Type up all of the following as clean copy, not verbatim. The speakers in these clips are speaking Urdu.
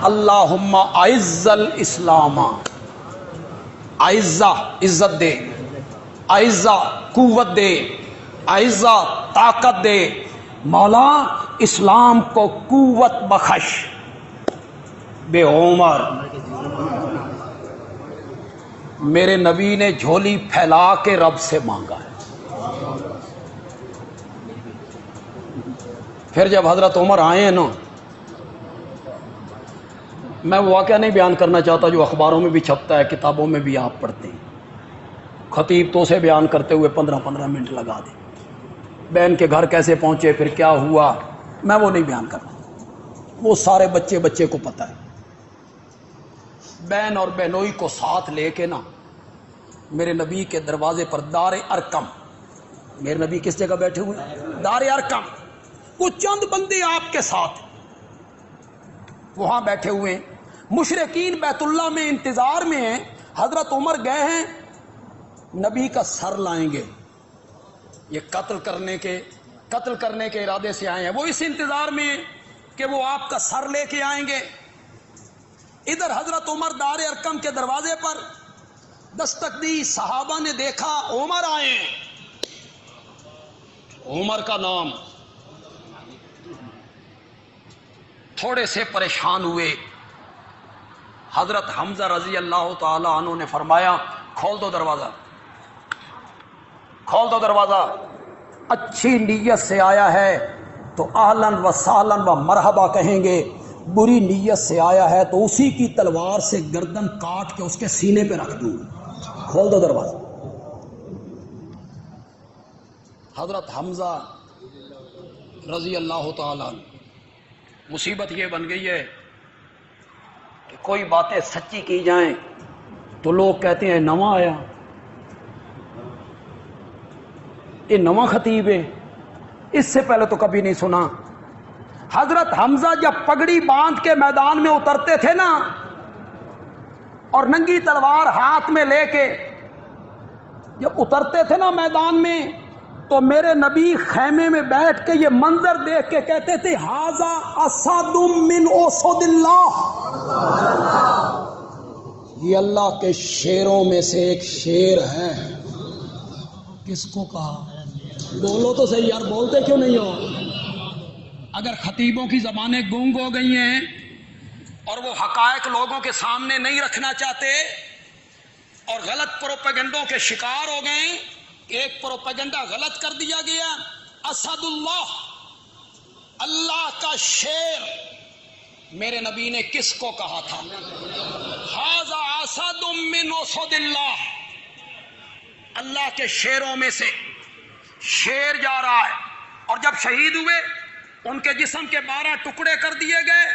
اللہم اعز الاسلام، اعزہ عزت دے، اعزہ قوت دے، اعزہ طاقت دے، مولا اسلام کو قوت بخش بے عمر۔ میرے نبی نے جھولی پھیلا کے رب سے مانگا ہے۔ پھر جب حضرت عمر آئے ہیں نا، میں وہ واقعہ نہیں بیان کرنا چاہتا جو اخباروں میں بھی چھپتا ہے، کتابوں میں بھی آپ پڑھتے ہیں، خطیب تو سے بیان کرتے ہوئے 15 منٹ لگا دے، بہن کے گھر کیسے پہنچے، پھر کیا ہوا، میں وہ نہیں بیان کرتا، وہ سارے بچے کو پتہ ہے۔ بہن اور بہنوئی کو ساتھ لے کے نا میرے نبی کے دروازے پر دار ارقم، میرے نبی کس جگہ بیٹھے ہوئے ہیں؟ دار ارقم، وہ چند بندے آپ کے ساتھ وہاں بیٹھے ہوئے ہیں، مشرکین بیت اللہ میں انتظار میں ہیں۔ حضرت عمر گئے ہیں، نبی کا سر لائیں گے، یہ قتل کرنے کے ارادے سے آئے ہیں، وہ اس انتظار میں ہیں کہ وہ آپ کا سر لے کے آئیں گے۔ ادھر حضرت عمر دار ارقم کے دروازے پر دستک دی، صحابہ نے دیکھا عمر آئے ہیں، عمر کا نام، تھوڑے سے پریشان ہوئے۔ حضرت حمزہ رضی اللہ تعالی عنہ نے فرمایا کھول دو دروازہ، کھول دو دروازہ، اچھی نیت سے آیا ہے تو اہلاً و سہلاً و مرحبا کہیں گے، بری نیت سے آیا ہے تو اسی کی تلوار سے گردن کاٹ کے اس کے سینے پہ رکھ دوں، کھول دو دروازہ۔ حضرت حمزہ رضی اللہ تعالی عنہ، مصیبت یہ بن گئی ہے کہ کوئی باتیں سچی کی جائیں تو لوگ کہتے ہیں نواں آیا، یہ نواں خطیب ہے، اس سے پہلے تو کبھی نہیں سنا۔ حضرت حمزہ جب پگڑی باندھ کے میدان میں اترتے تھے نا اور ننگی تلوار ہاتھ میں لے کے جب اترتے تھے نا میدان میں، تو میرے نبی خیمے میں بیٹھ کے یہ منظر دیکھ کے کہتے تھے ھذا اسد من اسد اللہ، یہ اللہ کے شیروں میں سے ایک شیر ہے۔ کس کو کہا؟ بولو تو صحیح یار، بولتے کیوں نہیں ہو؟ اگر خطیبوں کی زبانیں گونگ ہو گئی ہیں اور وہ حقائق لوگوں کے سامنے نہیں رکھنا چاہتے اور غلط پروپیگنڈوں کے شکار ہو گئے، ایک پروپیگنڈا غلط کر دیا گیا، اسد اللہ، اللہ کا شیر، میرے نبی نے کس کو کہا تھا؟ ھذا اسد من اسد اللہ، اللہ کے شیروں میں سے شیر جا رہا ہے۔ اور جب شہید ہوئے ان کے جسم کے 12 ٹکڑے کر دیے گئے،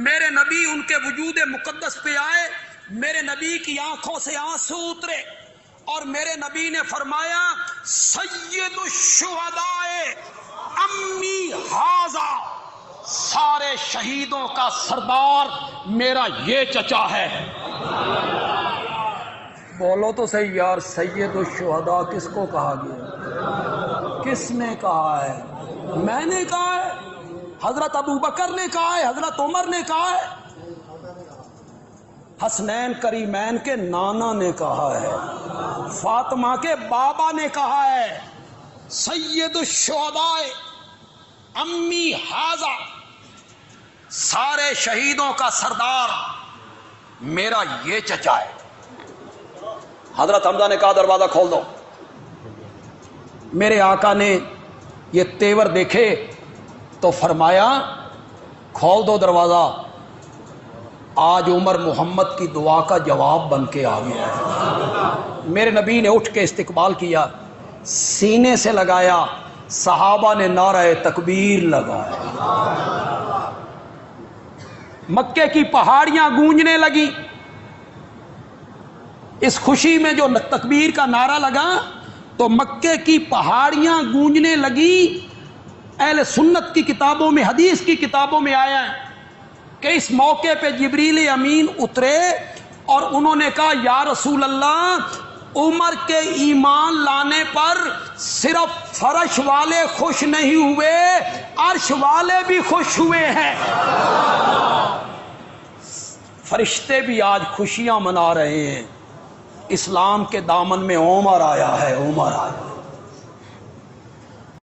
میرے نبی ان کے وجود مقدس پہ آئے، میرے نبی کی آنکھوں سے آنسو اترے اور میرے نبی نے فرمایا سید الشہداء امی ھذا، سارے شہیدوں کا سردار میرا یہ چچا ہے۔ بولو تو صحیح یار، سید الشہداء کس کو کہا گیا؟ کس نے کہا ہے؟ میں نے کہا ہے، حضرت ابو بکر نے کہا ہے، حضرت عمر نے کہا ہے، حسنین کریمین کے نانا نے کہا ہے، فاطمہ کے بابا نے کہا ہے، سید الشہداء امی ھذا، سارے شہیدوں کا سردار میرا یہ چچا ہے۔ حضرت حمزہ نے کہا دروازہ کھول دو۔ میرے آقا نے یہ تیور دیکھے تو فرمایا کھول دو دروازہ، آج عمر محمد کی دعا کا جواب بن کے آ گیا ہے۔ میرے نبی نے اٹھ کے استقبال کیا، سینے سے لگایا، صحابہ نے نعرہ تکبیر لگایا، مکے کی پہاڑیاں گونجنے لگی۔ اس خوشی میں جو تکبیر کا نعرہ لگا تو مکے کی پہاڑیاں گونجنے لگی۔ اہل سنت کی کتابوں میں، حدیث کی کتابوں میں آیا ہے کہ اس موقع پہ جبریل امین اترے اور انہوں نے کہا یا رسول اللہ، عمر کے ایمان لانے پر صرف فرش والے خوش نہیں ہوئے، عرش والے بھی خوش ہوئے ہیں۔ فرشتے بھی آج خوشیاں منا رہے ہیں، اسلام کے دامن میں عمر آیا ہے، عمر آیا ہے۔